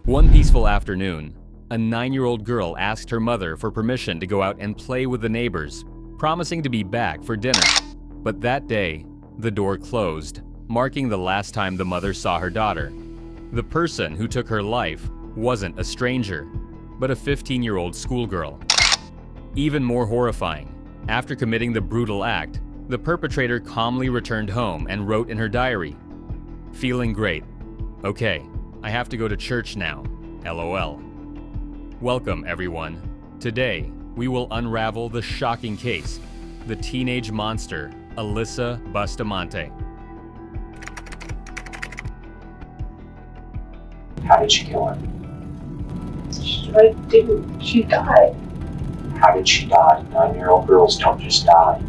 One peaceful afternoon, a 9-year-old girl asked her mother for permission to go out and play with the neighbors, promising to be back for dinner. But that day, the door closed, marking the last time the mother saw her daughter. The person who took her life wasn't a stranger, but a 15-year-old schoolgirl. Even more horrifying, after committing the brutal act, the perpetrator calmly returned home and wrote in her diary, "Feeling great. Okay, I have to go to church now. LOL." Welcome, everyone. Today, we will unravel the shocking case, the teenage monster, Alyssa Bustamante. How did she kill her? She died. How did she die? 9-year-old girls don't just die.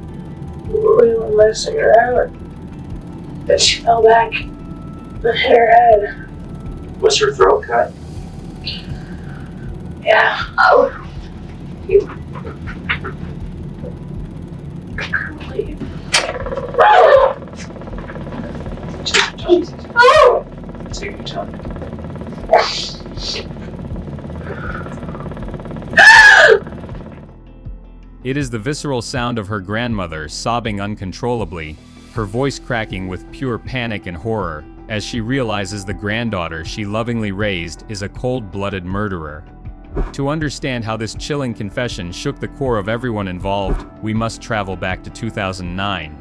We were messing around. Then she fell back and hit her head. Was her throat cut? Yeah. Take your time. It is the visceral sound of her grandmother sobbing uncontrollably, her voice cracking with pure panic and horror, as she realizes the granddaughter she lovingly raised is a cold-blooded murderer. To understand how this chilling confession shook the core of everyone involved, we must travel back to 2009.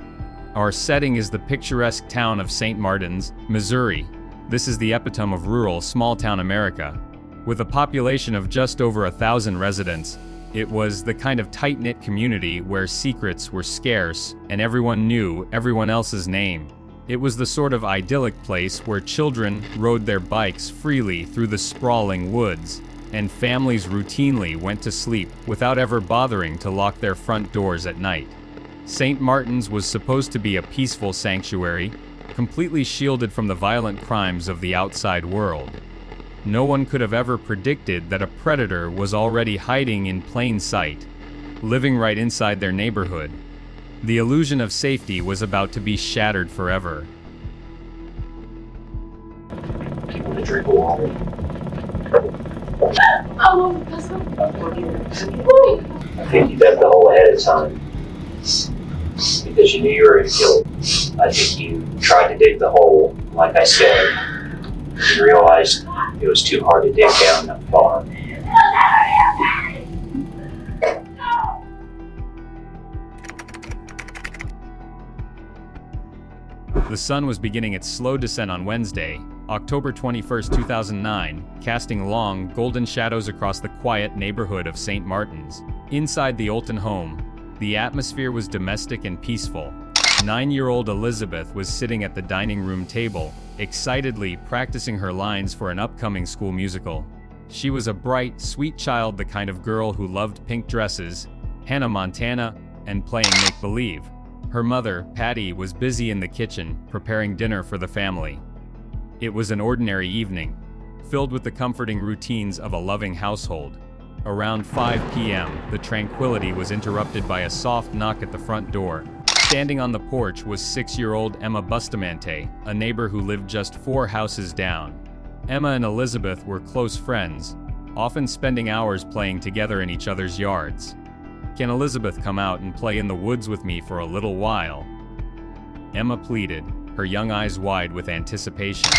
Our setting is the picturesque town of St. Martin's, Missouri. This is the epitome of rural, small-town America. With a population of just over 1,000 residents, it was the kind of tight-knit community where secrets were scarce and everyone knew everyone else's name. It was the sort of idyllic place where children rode their bikes freely through the sprawling woods, and families routinely went to sleep without ever bothering to lock their front doors at night. St. Martin's was supposed to be a peaceful sanctuary, completely shielded from the violent crimes of the outside world. No one could have ever predicted that a predator was already hiding in plain sight, living right inside their neighborhood. The illusion of safety was about to be shattered forever. Do you want a drink of water? I think you dug the hole ahead of time. Because you knew you were going to kill him. I think you tried to dig the hole, like I said. You realized it was too hard to dig down that far. The sun was beginning its slow descent on Wednesday, October 21, 2009, casting long, golden shadows across the quiet neighborhood of St. Martin's. Inside the Olten home, the atmosphere was domestic and peaceful. 9-year-old Elizabeth was sitting at the dining room table, excitedly practicing her lines for an upcoming school musical. She was a bright, sweet child, the kind of girl who loved pink dresses, Hannah Montana, and playing make-believe. Her mother, Patty, was busy in the kitchen, preparing dinner for the family. It was an ordinary evening, filled with the comforting routines of a loving household. Around 5 p.m., the tranquility was interrupted by a soft knock at the front door. Standing on the porch was 6-year-old Emma Bustamante, a neighbor who lived just 4 houses down. Emma and Elizabeth were close friends, often spending hours playing together in each other's yards. "Can Elizabeth come out and play in the woods with me for a little while?" Emma pleaded, her young eyes wide with anticipation.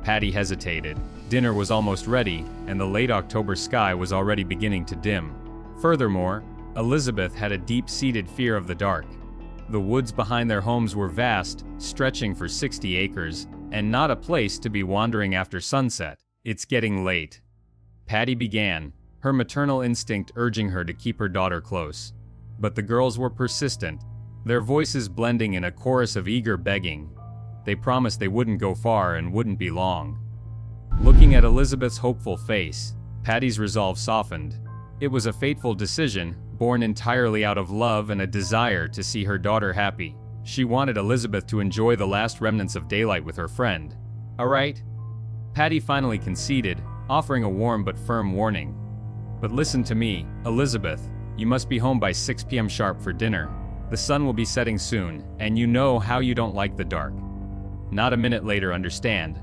Patty hesitated. Dinner was almost ready, and the late October sky was already beginning to dim. Furthermore, Elizabeth had a deep-seated fear of the dark. The woods behind their homes were vast, stretching for 60 acres, and not a place to be wandering after sunset. "It's getting late." Patty began, her maternal instinct urging her to keep her daughter close. But the girls were persistent, their voices blending in a chorus of eager begging. They promised they wouldn't go far and wouldn't be long. Looking at Elizabeth's hopeful face, Patty's resolve softened. It was a fateful decision, born entirely out of love and a desire to see her daughter happy. She wanted Elizabeth to enjoy the last remnants of daylight with her friend. "All right?" Patty finally conceded, offering a warm but firm warning. "But listen to me, Elizabeth. You must be home by 6 p.m. sharp for dinner. The sun will be setting soon, and you know how you don't like the dark." Not a minute later, understand.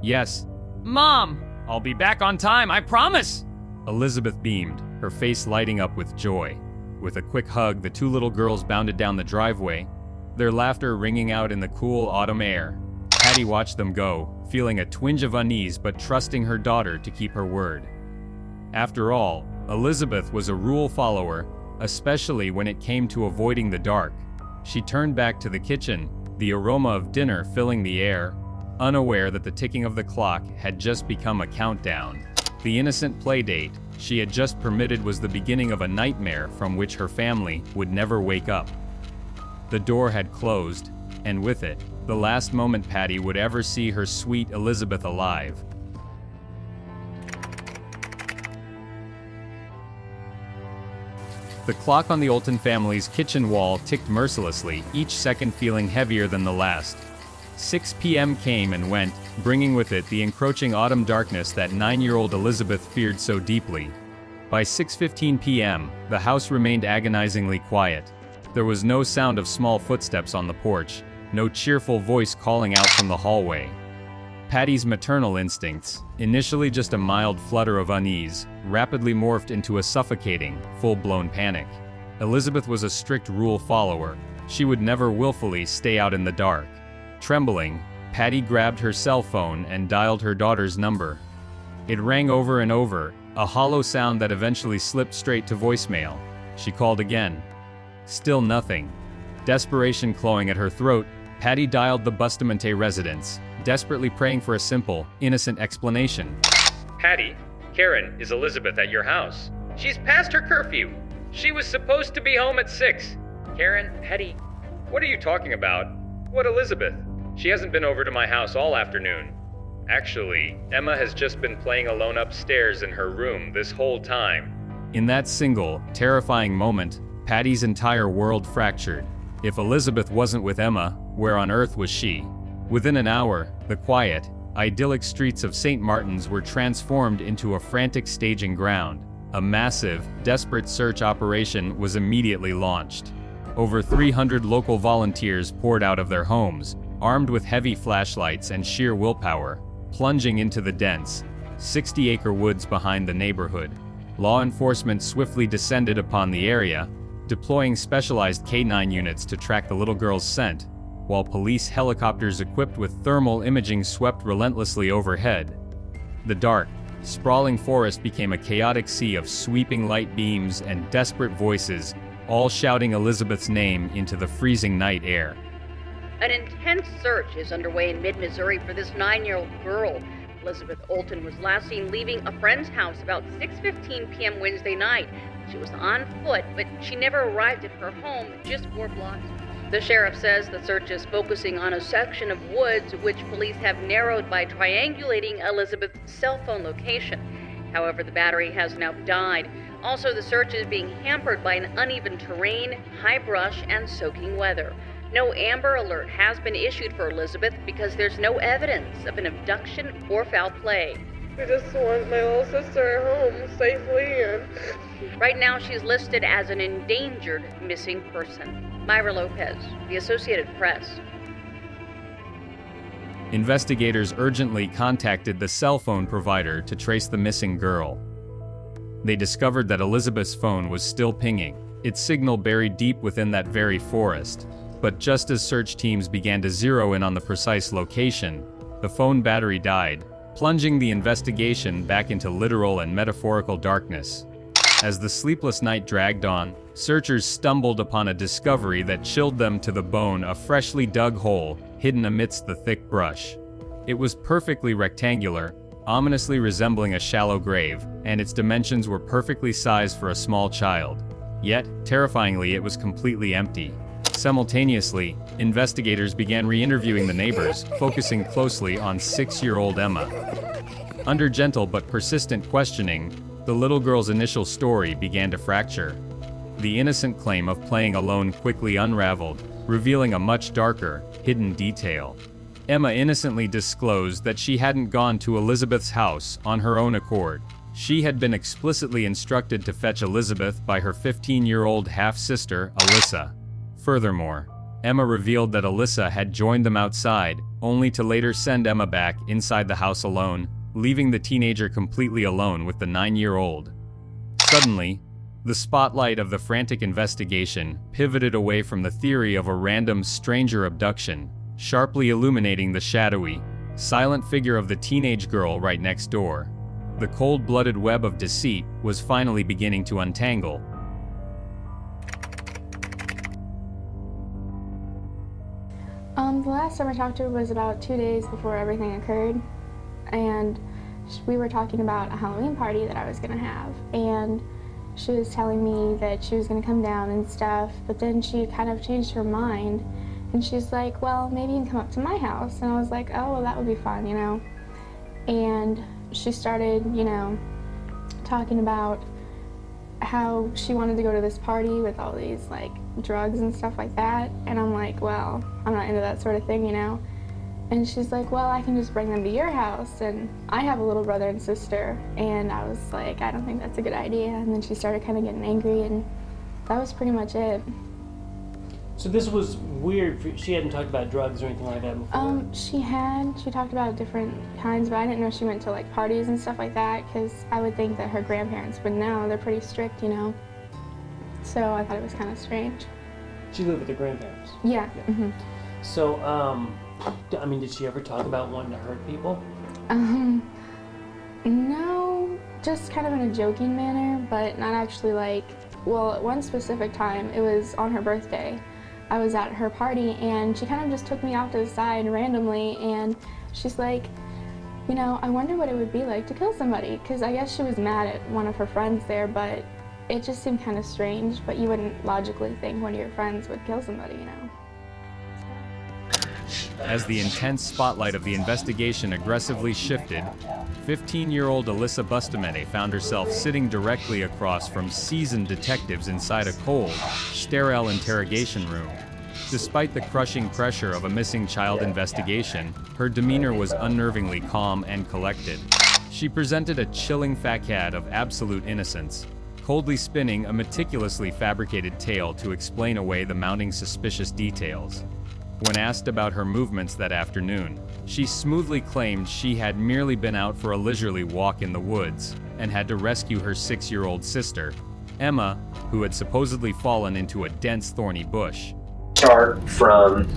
"Yes." Mom, I'll be back on time, I promise! Elizabeth beamed, her face lighting up with joy. With a quick hug, the two little girls bounded down the driveway, their laughter ringing out in the cool autumn air. Patty watched them go, feeling a twinge of unease but trusting her daughter to keep her word. After all, Elizabeth was a rule follower, especially when it came to avoiding the dark. She turned back to the kitchen, the aroma of dinner filling the air, unaware that the ticking of the clock had just become a countdown. The innocent playdate she had just permitted was the beginning of a nightmare from which her family would never wake up. The door had closed, and with it, the last moment Patty would ever see her sweet Elizabeth alive. The clock on the Olten family's kitchen wall ticked mercilessly, each second feeling heavier than the last. 6 p.m. came and went, bringing with it the encroaching autumn darkness that 9-year-old Elizabeth feared so deeply. By 6:15 p.m., the house remained agonizingly quiet. There was no sound of small footsteps on the porch, no cheerful voice calling out from the hallway. Patty's maternal instincts, initially just a mild flutter of unease, rapidly morphed into a suffocating, full-blown panic. Elizabeth was a strict rule follower. She would never willfully stay out in the dark. Trembling, Patty grabbed her cell phone and dialed her daughter's number. It rang over and over, a hollow sound that eventually slipped straight to voicemail. She called again. Still nothing. Desperation clawing at her throat, Patty dialed the Bustamante residence, desperately praying for a simple, innocent explanation. Patty, Karen, is Elizabeth at your house? She's past her curfew. She was supposed to be home at 6. Karen, Patty, what are you talking about? What Elizabeth? She hasn't been over to my house all afternoon. Actually, Emma has just been playing alone upstairs in her room this whole time. In that single, terrifying moment, Patty's entire world fractured. If Elizabeth wasn't with Emma, where on earth was she? Within an hour, the quiet, idyllic streets of St. Martin's were transformed into a frantic staging ground. A massive, desperate search operation was immediately launched. Over 300 local volunteers poured out of their homes, armed with heavy flashlights and sheer willpower, plunging into the dense, 60-acre woods behind the neighborhood. Law enforcement swiftly descended upon the area, deploying specialized K-9 units to track the little girl's scent, while police helicopters equipped with thermal imaging swept relentlessly overhead. The dark, sprawling forest became a chaotic sea of sweeping light beams and desperate voices, all shouting Elizabeth's name into the freezing night air. An intense search is underway in mid-Missouri for this 9-year-old girl. Elizabeth Olten was last seen leaving a friend's house about 6:15 p.m. Wednesday night. She was on foot, but she never arrived at her home just 4 blocks. The sheriff says the search is focusing on a section of woods which police have narrowed by triangulating Elizabeth's cell phone location. However, the battery has now died. Also, the search is being hampered by an uneven terrain, high brush, and soaking weather. No Amber Alert has been issued for Elizabeth because there's no evidence of an abduction or foul play. I just want my little sister home safely. And right now, she's listed as an endangered missing person. Myra Lopez, The Associated Press. Investigators urgently contacted the cell phone provider to trace the missing girl. They discovered that Elizabeth's phone was still pinging, its signal buried deep within that very forest. But just as search teams began to zero in on the precise location, the phone battery died, plunging the investigation back into literal and metaphorical darkness. As the sleepless night dragged on, searchers stumbled upon a discovery that chilled them to the bone: a freshly dug hole hidden amidst the thick brush. It was perfectly rectangular, ominously resembling a shallow grave, and its dimensions were perfectly sized for a small child. Yet, terrifyingly, it was completely empty. Simultaneously, investigators began re-interviewing the neighbors, focusing closely on 6-year-old Emma. Under gentle but persistent questioning, the little girl's initial story began to fracture. The innocent claim of playing alone quickly unraveled, revealing a much darker, hidden detail. Emma innocently disclosed that she hadn't gone to Elizabeth's house on her own accord. She had been explicitly instructed to fetch Elizabeth by her 15-year-old half-sister, Alyssa. Furthermore, Emma revealed that Alyssa had joined them outside, only to later send Emma back inside the house alone, leaving the teenager completely alone with the 9-year-old. Suddenly, the spotlight of the frantic investigation pivoted away from the theory of a random stranger abduction, sharply illuminating the shadowy, silent figure of the teenage girl right next door. The cold-blooded web of deceit was finally beginning to untangle. The last time I talked to her was about 2 days before everything occurred, and we were talking about a Halloween party that I was going to have, and she was telling me that she was going to come down and stuff, but then she kind of changed her mind, and she's like, well, maybe you can come up to my house, and I was like, oh, well, that would be fun, you know, and she started, you know, talking about how she wanted to go to this party with all these, like, drugs and stuff like that, and I'm like, well, I'm not into that sort of thing, you know, and she's like, well, I can just bring them to your house, and I have a little brother and sister, and I was like, I don't think that's a good idea, and then she started kind of getting angry, and that was pretty much it. So this was weird. She hadn't talked about drugs or anything like that before? She talked about different kinds, but I didn't know she went to, like, parties and stuff like that, because I would think that her grandparents would know. They're pretty strict, you know, so I thought it was kind of strange. She lived with her grandparents? Yeah. Mm-hmm. So, I mean, did she ever talk about wanting to hurt people? No, just kind of in a joking manner, but not actually, like, well, at one specific time, it was on her birthday. I was at her party, and she kind of just took me off to the side randomly, and she's like, you know, I wonder what it would be like to kill somebody, because I guess she was mad at one of her friends there, but it just seemed kind of strange, but you wouldn't logically think one of your friends would kill somebody, you know. As the intense spotlight of the investigation aggressively shifted, 15-year-old Alyssa Bustamante found herself sitting directly across from seasoned detectives inside a cold, sterile interrogation room. Despite the crushing pressure of a missing child investigation, her demeanor was unnervingly calm and collected. She presented a chilling facade of absolute innocence, coldly spinning a meticulously fabricated tale to explain away the mounting suspicious details. When asked about her movements that afternoon, she smoothly claimed she had merely been out for a leisurely walk in the woods and had to rescue her 6-year-old sister, Emma, who had supposedly fallen into a dense thorny bush. Start from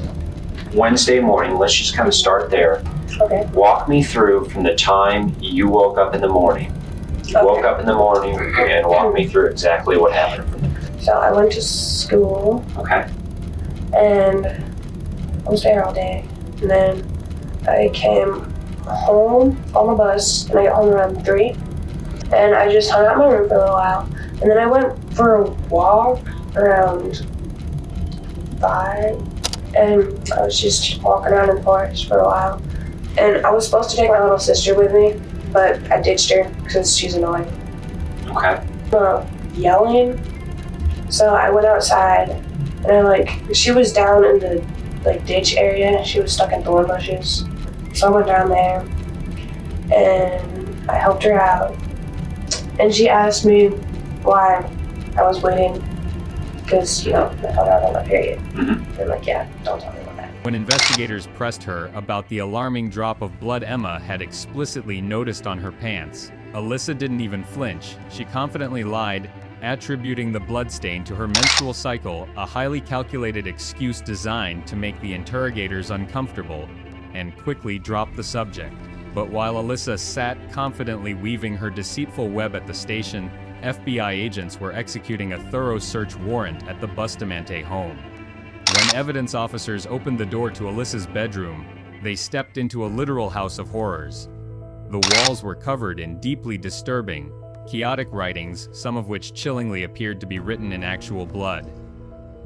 Wednesday morning. Let's just kind of start there. Okay. Walk me through from the time you woke up in the morning. You woke up in the morning and walk me through exactly what happened from there. So I went to school, Okay. and I was there all day. And then I came home on the bus, and I got home around 3. And I just hung out in my room for a little while. And then I went for a walk around 5. And I was just walking around in the forest for a while. And I was supposed to take my little sister with me, but I ditched her because she's annoying. Okay. Yelling. So I went outside, and she was down in the ditch area. She was stuck in thorn bushes. So I went down there, and I helped her out. And she asked me why I was waiting, because, you know, I found out on my period. Mm-hmm. I'm like, yeah, don't tell me about that. When investigators pressed her about the alarming drop of blood Emma had explicitly noticed on her pants, Alyssa didn't even flinch. She confidently lied, attributing the bloodstain to her menstrual cycle, a highly calculated excuse designed to make the interrogators uncomfortable, and quickly dropped the subject. But while Alyssa sat confidently weaving her deceitful web at the station, FBI agents were executing a thorough search warrant at the Bustamante home. When evidence officers opened the door to Alyssa's bedroom, they stepped into a literal house of horrors. The walls were covered in deeply disturbing, chaotic writings, some of which chillingly appeared to be written in actual blood.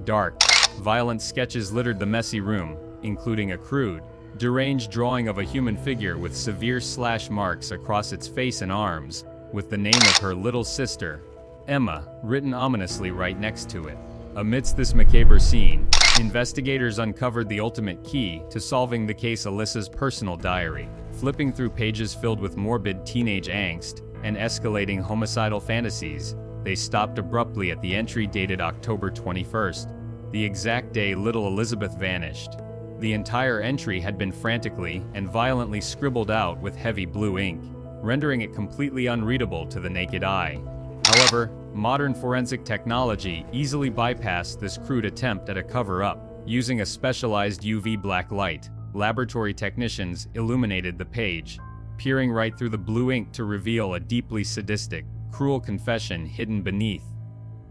Dark, violent sketches littered the messy room, including a crude, deranged drawing of a human figure with severe slash marks across its face and arms, with the name of her little sister, Emma, written ominously right next to it. Amidst this macabre scene, investigators uncovered the ultimate key to solving the case: Alyssa's personal diary. Flipping through pages filled with morbid teenage angst and escalating homicidal fantasies, they stopped abruptly at the entry dated October 21st, the exact day little Elizabeth vanished. The entire entry had been frantically and violently scribbled out with heavy blue ink. rendering it completely unreadable to the naked eye. However, modern forensic technology easily bypassed this crude attempt at a cover-up. Using a specialized UV black light, laboratory technicians illuminated the page, peering right through the blue ink to reveal a deeply sadistic, cruel confession hidden beneath.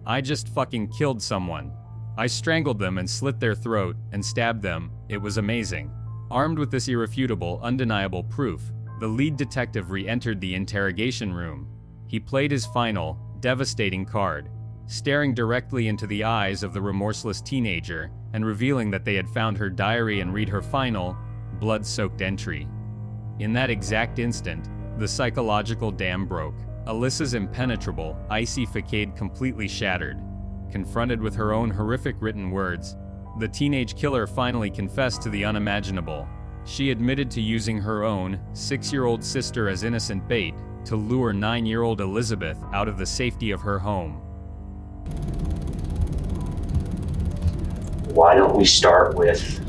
"I just fucking killed someone. I strangled them and slit their throat and stabbed them. It was amazing." Armed with this irrefutable, undeniable proof, the lead detective re-entered the interrogation room. He played his final, devastating card, staring directly into the eyes of the remorseless teenager and revealing that they had found her diary and read her final, blood-soaked entry. In that exact instant, the psychological dam broke. Alyssa's impenetrable, icy facade completely shattered. Confronted with her own horrific written words, the teenage killer finally confessed to the unimaginable. She admitted to using her own 6-year-old sister as innocent bait to lure 9-year-old Elizabeth out of the safety of her home. Why don't we start with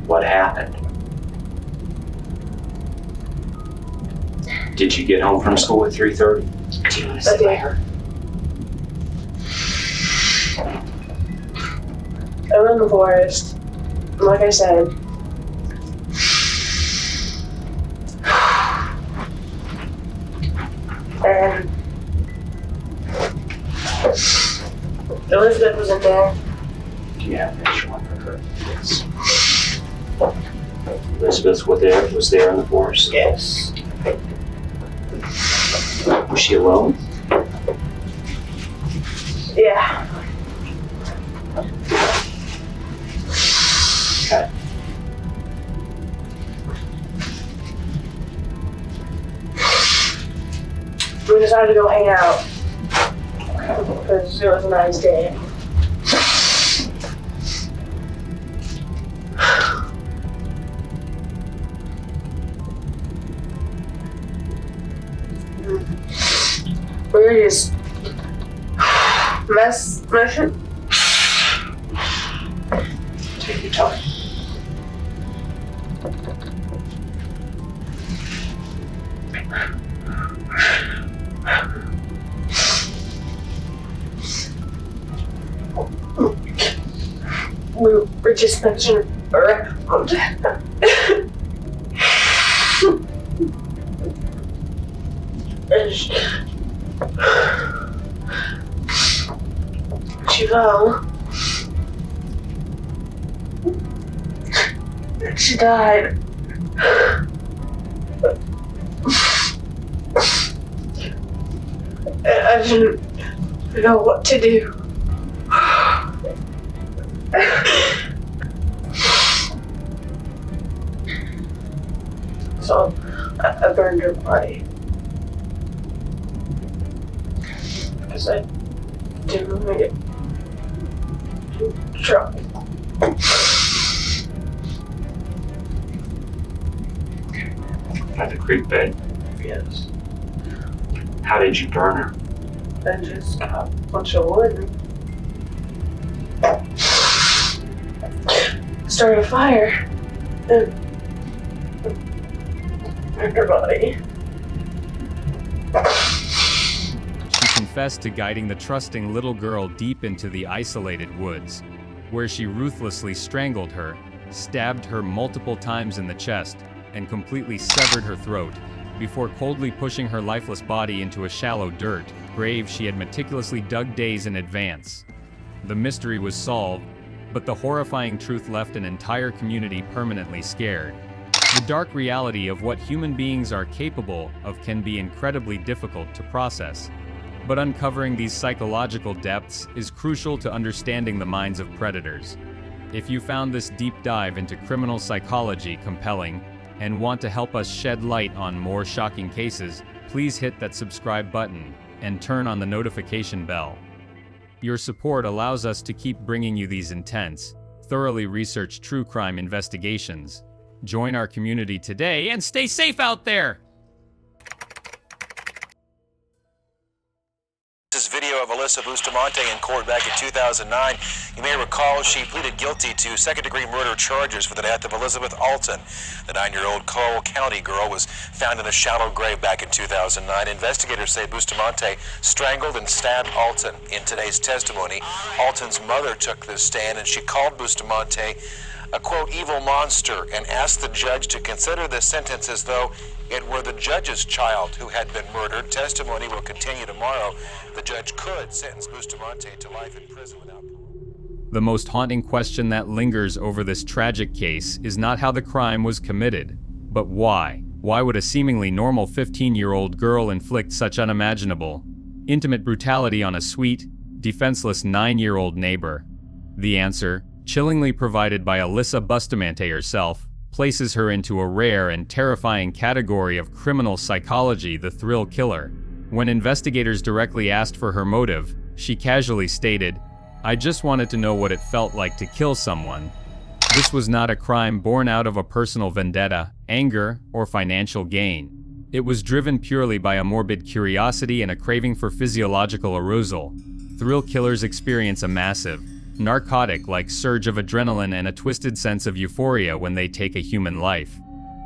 what happened? Did you get home from school at 3:30? Do you want to sit by her? I went in the forest. Like I said, and Elizabeth was in there. Do you have a picture one for her? Yes. Elizabeth was there in the forest? Yes. Was she alone? Yeah. Okay. We decided to go hang out because it was a nice day. We were just messing. Take your time. We were just messing around. And she fell. And she died. And I didn't know what to do. So I burned her body. Because I didn't want to get drunk. At the creek bed? Yes. How did you burn her? I just got a bunch of wood and started a fire and burned her body. She confessed to guiding the trusting little girl deep into the isolated woods, where she ruthlessly strangled her, stabbed her multiple times in the chest, and completely severed her throat, before coldly pushing her lifeless body into a shallow dirt grave she had meticulously dug days in advance. The mystery was solved, but the horrifying truth left an entire community permanently scared. The dark reality of what human beings are capable of can be incredibly difficult to process, but uncovering these psychological depths is crucial to understanding the minds of predators. If you found this deep dive into criminal psychology compelling, and want to help us shed light on more shocking cases, please hit that subscribe button and turn on the notification bell. Your support allows us to keep bringing you these intense, thoroughly researched true crime investigations. Join our community today and stay safe out there! This video of Alyssa Alyssa Bustamante in court back in 2009. You may recall she pleaded guilty to second-degree murder charges for the death of Elizabeth Olten. The 9-year-old Cole County girl was found in a shallow grave back in 2009. Investigators say Bustamante strangled and stabbed Olten. In today's testimony, Olten's mother took the stand, and she called Bustamante a, quote, evil monster, and asked the judge to consider the sentence as though it were the judge's child who had been murdered. Testimony will continue tomorrow. The judge could sentence Bustamante to life in prison without parole. The most haunting question that lingers over this tragic case is not how the crime was committed, but why. Why would a seemingly normal 15-year-old girl inflict such unimaginable, intimate brutality on a sweet, defenseless 9-year-old neighbor? The answer, chillingly provided by Alyssa Bustamante herself, places her into a rare and terrifying category of criminal psychology, the thrill killer. When investigators directly asked for her motive, she casually stated, "I just wanted to know what it felt like to kill someone." This was not a crime born out of a personal vendetta, anger, or financial gain. It was driven purely by a morbid curiosity and a craving for physiological arousal. Thrill killers experience a massive, narcotic-like surge of adrenaline and a twisted sense of euphoria when they take a human life.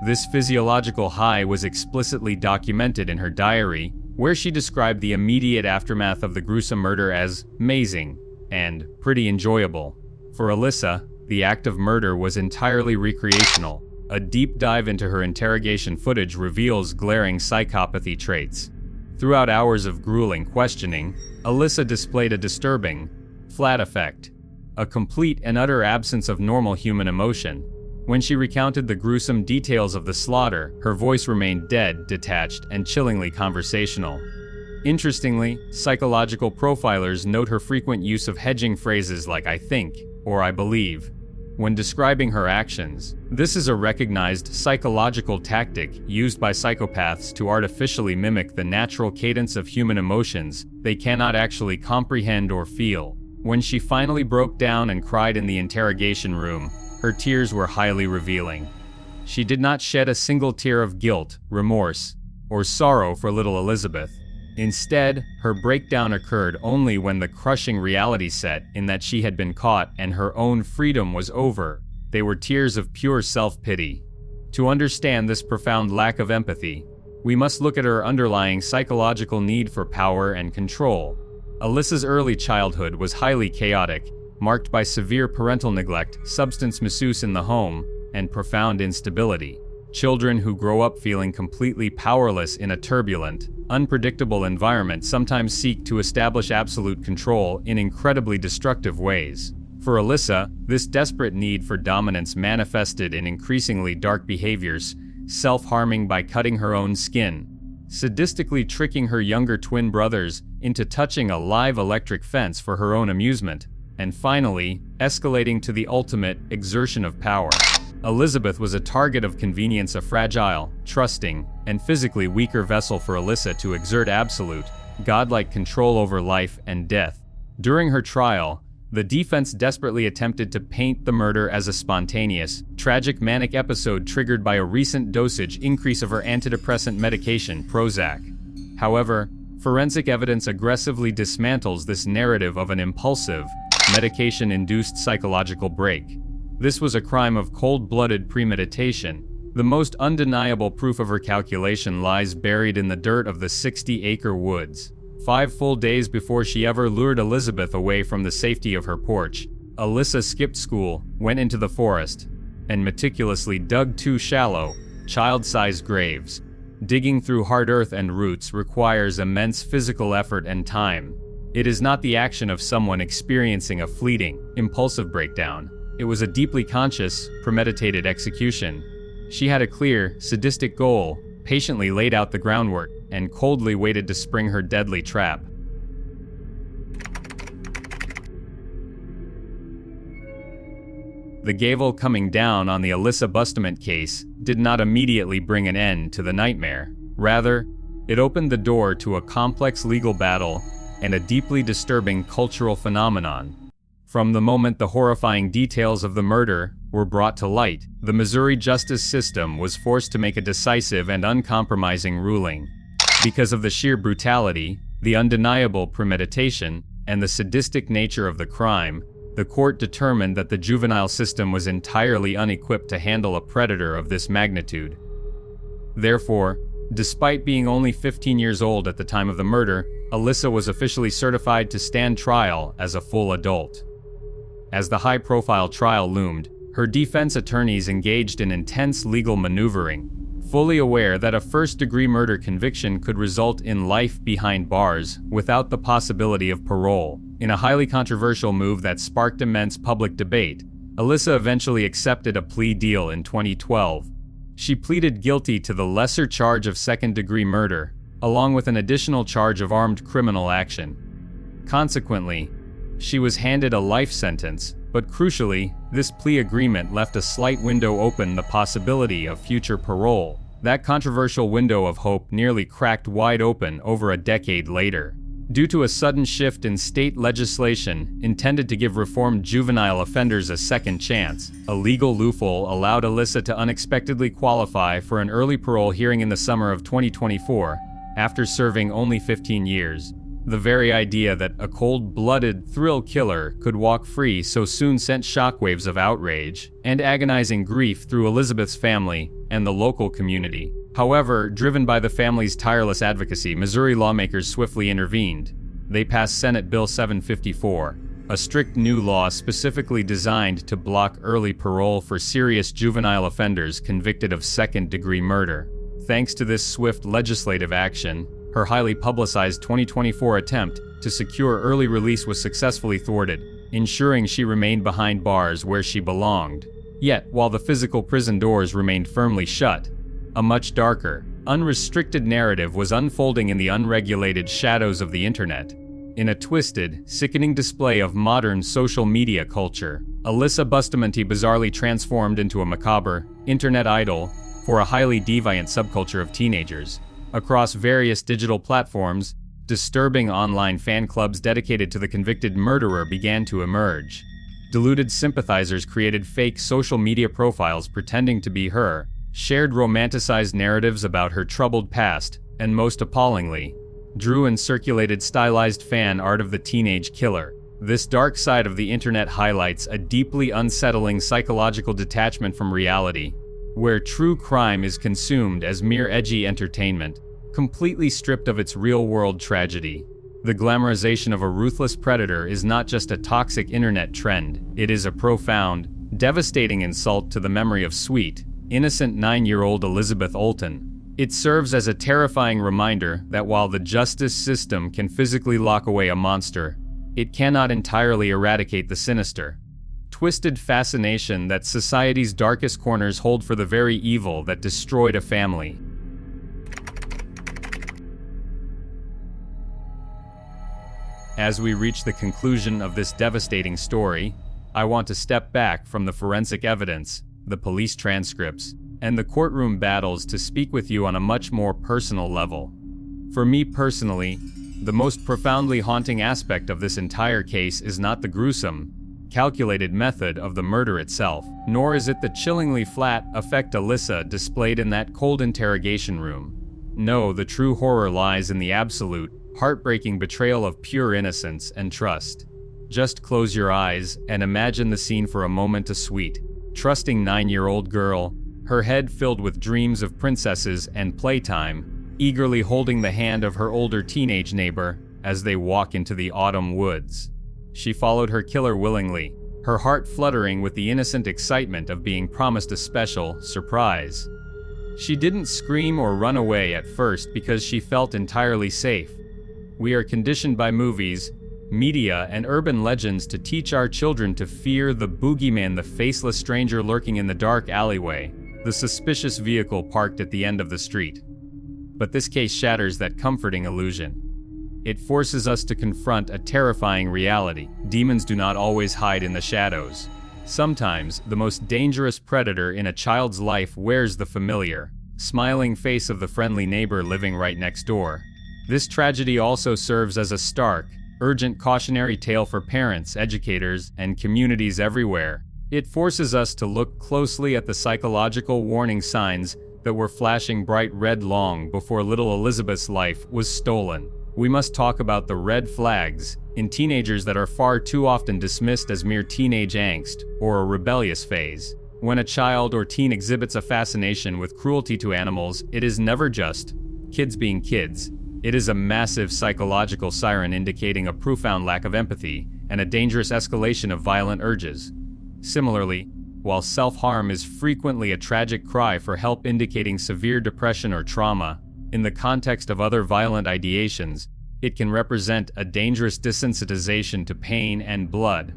This physiological high was explicitly documented in her diary, where she described the immediate aftermath of the gruesome murder as amazing and pretty enjoyable. For Alyssa, the act of murder was entirely recreational. A deep dive into her interrogation footage reveals glaring psychopathy traits. Throughout hours of grueling questioning, Alyssa displayed a disturbing, flat affect, a complete and utter absence of normal human emotion. When she recounted the gruesome details of the slaughter, her voice remained dead, detached, and chillingly conversational. Interestingly, psychological profilers note her frequent use of hedging phrases like "I think" or "I believe" when describing her actions. This is a recognized psychological tactic used by psychopaths to artificially mimic the natural cadence of human emotions they cannot actually comprehend or feel. When she finally broke down and cried in the interrogation room, her tears were highly revealing. She did not shed a single tear of guilt, remorse, or sorrow for little Elizabeth. Instead, her breakdown occurred only when the crushing reality set in that she had been caught and her own freedom was over. They were tears of pure self-pity. To understand this profound lack of empathy, we must look at her underlying psychological need for power and control. Alyssa's early childhood was highly chaotic, marked by severe parental neglect, substance misuse in the home, and profound instability. Children who grow up feeling completely powerless in a turbulent, unpredictable environment sometimes seek to establish absolute control in incredibly destructive ways. For Alyssa, this desperate need for dominance manifested in increasingly dark behaviors, self-harming by cutting her own skin, sadistically tricking her younger twin brothers into touching a live electric fence for her own amusement, and finally, escalating to the ultimate exertion of power. Elizabeth was a target of convenience, a fragile, trusting, and physically weaker vessel for Alyssa to exert absolute, godlike control over life and death. During her trial, the defense desperately attempted to paint the murder as a spontaneous, tragic manic episode triggered by a recent dosage increase of her antidepressant medication, Prozac. However, forensic evidence aggressively dismantles this narrative of an impulsive, medication-induced psychological break. This was a crime of cold-blooded premeditation. The most undeniable proof of her calculation lies buried in the dirt of the 60-acre woods. 5 full days before she ever lured Elizabeth away from the safety of her porch, Alyssa skipped school, went into the forest, and meticulously dug 2 shallow, child-sized graves. Digging through hard earth and roots requires immense physical effort and time. It is not the action of someone experiencing a fleeting, impulsive breakdown. It was a deeply conscious, premeditated execution. She had a clear, sadistic goal, patiently laid out the groundwork, and coldly waited to spring her deadly trap. The gavel coming down on the Alyssa Bustamante case did not immediately bring an end to the nightmare. Rather, it opened the door to a complex legal battle and a deeply disturbing cultural phenomenon. From the moment the horrifying details of the murder were brought to light, the Missouri justice system was forced to make a decisive and uncompromising ruling. Because of the sheer brutality, the undeniable premeditation, and the sadistic nature of the crime, the court determined that the juvenile system was entirely unequipped to handle a predator of this magnitude. Therefore, despite being only 15 years old at the time of the murder, Alyssa was officially certified to stand trial as a full adult. As the high-profile trial loomed, her defense attorneys engaged in intense legal maneuvering, fully aware that a first-degree murder conviction could result in life behind bars without the possibility of parole. In a highly controversial move that sparked immense public debate, Alyssa eventually accepted a plea deal in 2012. She pleaded guilty to the lesser charge of second-degree murder, along with an additional charge of armed criminal action. Consequently, she was handed a life sentence, but crucially, this plea agreement left a slight window open, the possibility of future parole. That controversial window of hope nearly cracked wide open over a decade later. Due to a sudden shift in state legislation intended to give reformed juvenile offenders a second chance, a legal loophole allowed Alyssa to unexpectedly qualify for an early parole hearing in the summer of 2024, after serving only 15 years. The very idea that a cold-blooded thrill killer could walk free so soon sent shockwaves of outrage and agonizing grief through Elizabeth's family and the local community. However, driven by the family's tireless advocacy, Missouri lawmakers swiftly intervened. They passed Senate Bill 754, a strict new law specifically designed to block early parole for serious juvenile offenders convicted of second-degree murder. Thanks to this swift legislative action, her highly publicized 2024 attempt to secure early release was successfully thwarted, ensuring she remained behind bars where she belonged. Yet, while the physical prison doors remained firmly shut, a much darker, unrestricted narrative was unfolding in the unregulated shadows of the internet. In a twisted, sickening display of modern social media culture, Alyssa Bustamante bizarrely transformed into a macabre, internet idol for a highly deviant subculture of teenagers. Across various digital platforms, disturbing online fan clubs dedicated to the convicted murderer began to emerge. Deluded sympathizers created fake social media profiles pretending to be her, shared romanticized narratives about her troubled past, and most appallingly, drew and circulated stylized fan art of the teenage killer. This dark side of the internet highlights a deeply unsettling psychological detachment from reality, where true crime is consumed as mere edgy entertainment, completely stripped of its real-world tragedy. The glamorization of a ruthless predator is not just a toxic internet trend, it is a profound, devastating insult to the memory of sweet, innocent 9-year-old Elizabeth Olten. It serves as a terrifying reminder that while the justice system can physically lock away a monster, it cannot entirely eradicate the sinister, twisted fascination that society's darkest corners hold for the very evil that destroyed a family. As we reach the conclusion of this devastating story, I want to step back from the forensic evidence, the police transcripts, and the courtroom battles to speak with you on a much more personal level. For me personally, the most profoundly haunting aspect of this entire case is not the gruesome, calculated method of the murder itself, nor is it the chillingly flat affect Alyssa displayed in that cold interrogation room. No, the true horror lies in the absolute, heartbreaking betrayal of pure innocence and trust. Just close your eyes and imagine the scene for a moment. A sweet, trusting 9-year-old girl, her head filled with dreams of princesses and playtime, eagerly holding the hand of her older teenage neighbor as they walk into the autumn woods. She followed her killer willingly, her heart fluttering with the innocent excitement of being promised a special surprise. She didn't scream or run away at first because she felt entirely safe. We are conditioned by movies, media, and urban legends to teach our children to fear the boogeyman, the faceless stranger lurking in the dark alleyway, the suspicious vehicle parked at the end of the street. But this case shatters that comforting illusion. It forces us to confront a terrifying reality. Demons do not always hide in the shadows. Sometimes, the most dangerous predator in a child's life wears the familiar, smiling face of the friendly neighbor living right next door. This tragedy also serves as a stark, urgent cautionary tale for parents, educators, and communities everywhere. It forces us to look closely at the psychological warning signs that were flashing bright red long before little Elizabeth's life was stolen. we must talk about the red flags in teenagers that are far too often dismissed as mere teenage angst or a rebellious phase. When a child or teen exhibits a fascination with cruelty to animals, it is never just kids being kids. It is a massive psychological siren indicating a profound lack of empathy and a dangerous escalation of violent urges. Similarly, while self-harm is frequently a tragic cry for help indicating severe depression or trauma, in the context of other violent ideations, it can represent a dangerous desensitization to pain and blood.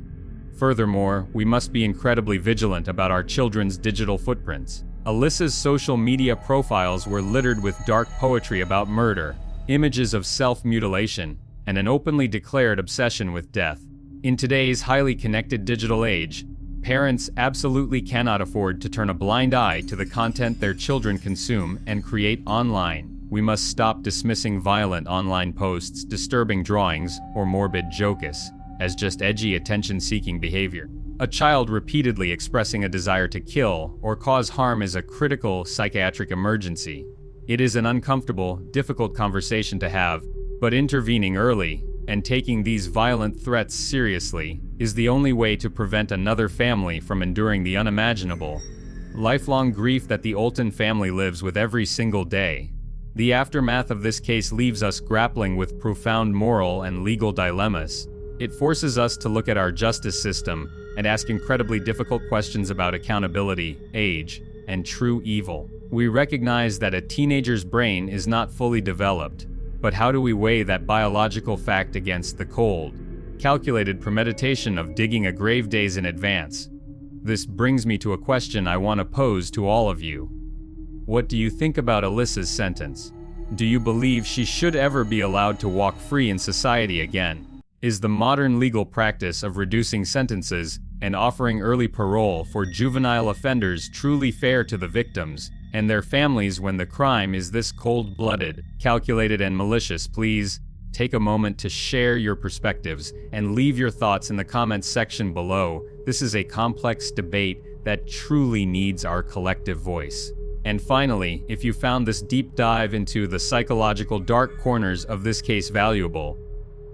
Furthermore, we must be incredibly vigilant about our children's digital footprints. Alyssa's social media profiles were littered with dark poetry about murder, images of self-mutilation, and an openly declared obsession with death. In today's highly connected digital age, parents absolutely cannot afford to turn a blind eye to the content their children consume and create online. We must stop dismissing violent online posts, disturbing drawings, or morbid jokes as just edgy attention-seeking behavior. A child repeatedly expressing a desire to kill or cause harm is a critical psychiatric emergency. It is an uncomfortable, difficult conversation to have, but intervening early and taking these violent threats seriously is the only way to prevent another family from enduring the unimaginable, lifelong grief that the Olten family lives with every single day. The aftermath of this case leaves us grappling with profound moral and legal dilemmas. It forces us to look at our justice system and ask incredibly difficult questions about accountability, age, and true evil. We recognize that a teenager's brain is not fully developed, but how do we weigh that biological fact against the cold, calculated premeditation of digging a grave days in advance? This brings me to a question I want to pose to all of you. What do you think about Alyssa's sentence? Do you believe she should ever be allowed to walk free in society again? Is the modern legal practice of reducing sentences and offering early parole for juvenile offenders truly fair to the victims and their families when the crime is this cold-blooded, calculated, and malicious? Please take a moment to share your perspectives and leave your thoughts in the comments section below. This is a complex debate that truly needs our collective voice. And finally, if you found this deep dive into the psychological dark corners of this case valuable,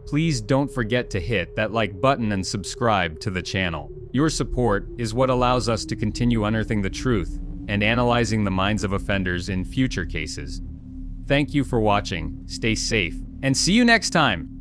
please don't forget to hit that like button and subscribe to the channel. Your support is what allows us to continue unearthing the truth and analyzing the minds of offenders in future cases. Thank you for watching, stay safe, and see you next time!